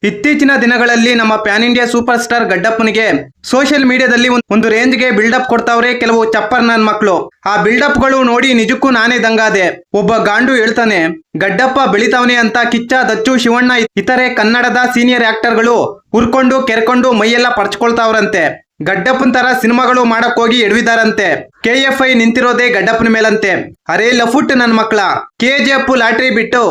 ಇತ್ತೀಚಿನ ದಿನಗಳಲ್ಲಿ ನಮ್ಮ ಪ್ಯಾನ್ ಇಂಡಿಯಾ ಸೂಪರ್ ಸ್ಟಾರ್ ಗಡ್ಡಪ್ಪನಿಗೆ ಸೋಷಿಯಲ್ ಮೀಡಿಯಾದಲ್ಲಿ ಒಂದು ರೇಂಜ್ಗೆ ಬಿಲ್ಡಪ್ ಕೊಡ್ತಾವ್ರೆ ಕೆಲವು ಚಪ್ಪರ್ ನನ್ ಮಕ್ಕಳು. ಆ ಬಿಲ್ಡಪ್ ಗಳು ನೋಡಿ ನಿಜಕ್ಕೂ ನಾನೇ ದಂಗಾದೆ. ಒಬ್ಬ ಗಾಂಡು ಹೇಳ್ತಾನೆ, ಗಡ್ಡಪ್ಪ ಬೆಳಿತಾವನೆ ಅಂತ ಕಿಚ್ಚ, ದಚ್ಚು, ಶಿವಣ್ಣ ಇತರೆ ಕನ್ನಡದ ಸೀನಿಯರ್ ಆಕ್ಟರ್ಗಳು ಉರ್ಕೊಂಡು ಕೆರ್ಕೊಂಡು ಮೈಯೆಲ್ಲ ಪರ್ಚ್ಕೊಳ್ತಾವ್ರಂತೆ. ಗಡ್ಡಪ್ಪನ ತರ ಸಿನಿಮಾಗಳು ಮಾಡಕ್ ಹೋಗಿ ಎಡವಿದಾರಂತೆ. KFI ನಿಂತಿರೋದೇ ಗಡ್ಡಪ್ಪನ ಮೇಲಂತೆ. ಅರೇ ಲಫುಟ್ ನನ್ ಮಕ್ಳ, KGF ಲಾಟ್ರಿ ಬಿಟ್ಟು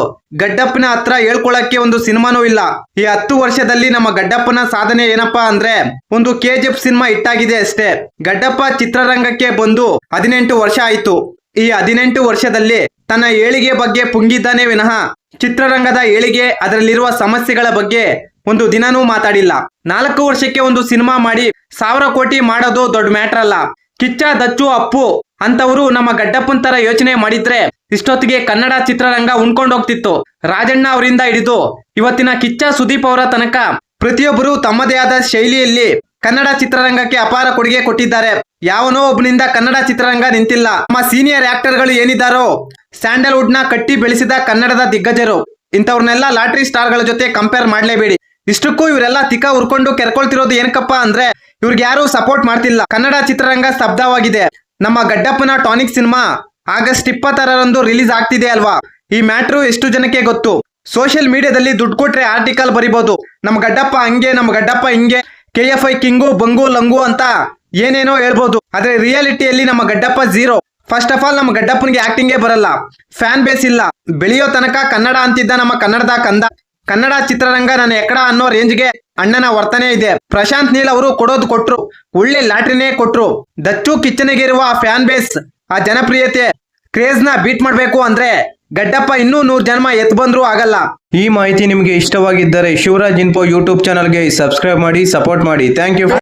ಗಡ್ಡಪ್ಪನ ಹತ್ರ ಹೇಳ್ಕೊಳಕ್ಕೆ ಒಂದು ಸಿನಿಮಾನೂ ಇಲ್ಲ. ಈ 10 ವರ್ಷದಲ್ಲಿ ನಮ್ಮ ಗಡ್ಡಪ್ಪನ ಸಾಧನೆ ಏನಪ್ಪಾ ಅಂದ್ರೆ ಒಂದು KGF ಸಿನಿಮಾ ಹಿಟ್ಟಾಗಿದೆ ಅಷ್ಟೇ. ಗಡ್ಡಪ್ಪ ಚಿತ್ರರಂಗಕ್ಕೆ ಬಂದು 18 ವರ್ಷ ಆಯ್ತು. ಈ 18 ವರ್ಷದಲ್ಲಿ ತನ್ನ ಏಳಿಗೆ ಬಗ್ಗೆ ಪುಂಗಿದ್ದಾನೆ ವಿನಃ ಚಿತ್ರರಂಗದ ಏಳಿಗೆ, ಅದರಲ್ಲಿರುವ ಸಮಸ್ಯೆಗಳ ಬಗ್ಗೆ ಒಂದು ದಿನನೂ ಮಾತಾಡಿಲ್ಲ. 4 ವರ್ಷಕ್ಕೆ ಒಂದು ಸಿನಿಮಾ ಮಾಡಿ 1000 ಕೋಟಿ ಮಾಡೋದು ದೊಡ್ಡ ಮ್ಯಾಟರ್ ಅಲ್ಲ. ಕಿಚ್ಚ, ದಚ್ಚು, ಅಪ್ಪು ಅಂತವರು ನಮ್ಮ ಗಡ್ಡಪ್ಪನ ತರ ಯೋಚನೆ ಮಾಡಿದ್ರೆ ಇಷ್ಟೊತ್ತಿಗೆ ಕನ್ನಡ ಚಿತ್ರರಂಗ ಉಣ್ಕೊಂಡು ಹೋಗ್ತಿತ್ತು. ರಾಜಣ್ಣ ಅವರಿಂದ ಹಿಡಿದು ಇವತ್ತಿನ ಕಿಚ್ಚ, ಸುದೀಪ್ ಅವರ ತನಕ ಪ್ರತಿಯೊಬ್ಬರು ತಮ್ಮದೇ ಆದ ಶೈಲಿಯಲ್ಲಿ ಕನ್ನಡ ಚಿತ್ರರಂಗಕ್ಕೆ ಅಪಾರ ಕೊಡುಗೆ ಕೊಟ್ಟಿದ್ದಾರೆ. ಯಾವನೋ ಒಬ್ಬನಿಂದ ಕನ್ನಡ ಚಿತ್ರರಂಗ ನಿಂತಿಲ್ಲ. ನಮ್ಮ ಸೀನಿಯರ್ ಆಕ್ಟರ್ಗಳು ಏನಿದ್ದಾರೋ ಸ್ಯಾಂಡಲ್ವುಡ್ ನ ಕಟ್ಟಿ ಬೆಳೆಸಿದ ಕನ್ನಡದ ದಿಗ್ಗಜರು, ಇಂಥವ್ರನ್ನೆಲ್ಲ ಲಾಟ್ರಿ ಸ್ಟಾರ್ ಗಳ ಜೊತೆ ಕಂಪೇರ್ ಮಾಡ್ಲೇಬೇಡಿ. ಇಷ್ಟಕ್ಕೂ ಇವರೆಲ್ಲ ತಿಕ್ಕ ಉರ್ಕೊಂಡು ಕೆರ್ಕೊಳ್ತಿರೋದು ಏನಕ್ಕಪ್ಪ ಅಂದ್ರೆ ಇವ್ರಿಗೆ ಯಾರು ಸಪೋರ್ಟ್ ಮಾಡ್ತಿಲ್ಲ. ಕನ್ನಡ ಚಿತ್ರರಂಗ ಸ್ತಬ್ಧವಾಗಿದೆ. ನಮ್ಮ ಗಡ್ಡಪ್ಪನ ಟಾನಿಕ್ ಸಿನಿಮಾ ಆಗಸ್ಟ್ 26ರಂದು ರಿಲೀಸ್ ಆಗ್ತಿದೆ ಅಲ್ವಾ. ಈ ಮ್ಯಾಟ್ರು ಎಷ್ಟು ಜನಕ್ಕೆ ಗೊತ್ತು? ಸೋಷಿಯಲ್ ಮೀಡಿಯಾದಲ್ಲಿ ದುಡ್ಡು ಕೊಟ್ರೆ ಆರ್ಟಿಕಲ್ ಬರಿಬಹುದು, ನಮ್ಮ ಗಡ್ಡಪ್ಪ ಹಂಗೆ, ನಮ್ಮ ಗಡ್ಡಪ್ಪ ಹಿಂಗೆ, KFI ಕಿಂಗು, ಬಂಗು, ಲಂಗು ಅಂತ ಏನೇನೋ ಹೇಳ್ಬೋದು. ಆದ್ರೆ ರಿಯಾಲಿಟಿಯಲ್ಲಿ ನಮ್ಮ Gaddappa zero. First of all ನಮ್ಮ ಗಡ್ಡಪ್ಪನಿಗೆ ಆಕ್ಟಿಂಗೇ ಬರಲ್ಲ, ಫ್ಯಾನ್ ಬೇಸ್ ಇಲ್ಲ. ಬೆಳೆಯೋ ತನಕ ಕನ್ನಡ ಅಂತಿದ್ದ ನಮ್ಮ ಕನ್ನಡದ ಕಂದ. ಕನ್ನಡ ಚಿತ್ರರಂಗ ನನ್ನ ಎಕ್ಕಡ ಅನ್ನೋ ರೇಂಜ್ಗೆ ಅಣ್ಣನ ವರ್ತನೆ ಇದೆ. ಪ್ರಶಾಂತ್ ನೀಲ್ ಅವರು ಕೊಡೋದು ಕೊಟ್ರು, ಒಳ್ಳೆ ಲಾಟ್ರಿನೇ ಕೊಟ್ರು. ದಚ್ಚು, ಕಿಚ್ಚನಿಗೆ ಇರುವ ಆ ಫ್ಯಾನ್ ಬೇಸ್, ಆ ಜನಪ್ರಿಯತೆ, ಕ್ರೇಜ್ ನ ಬೀಟ್ ಮಾಡ್ಬೇಕು ಅಂದ್ರೆ ಗಡ್ಡಪ್ಪ ಇನ್ನೂ 100 ಜನ್ಮ ಎತ್ ಬಂದ್ರೂ ಆಗಲ್ಲ. ಈ ಮಾಹಿತಿ ನಿಮಗೆ ಇಷ್ಟವಾಗಿದ್ದರೆ ಶಿವರಾಜ್ ಇನ್ಫೋ ಯೂಟ್ಯೂಬ್ ಚಾನಲ್ಗೆ ಸಬ್ಸ್ಕ್ರೈಬ್ ಮಾಡಿ, ಸಪೋರ್ಟ್ ಮಾಡಿ. Thank you.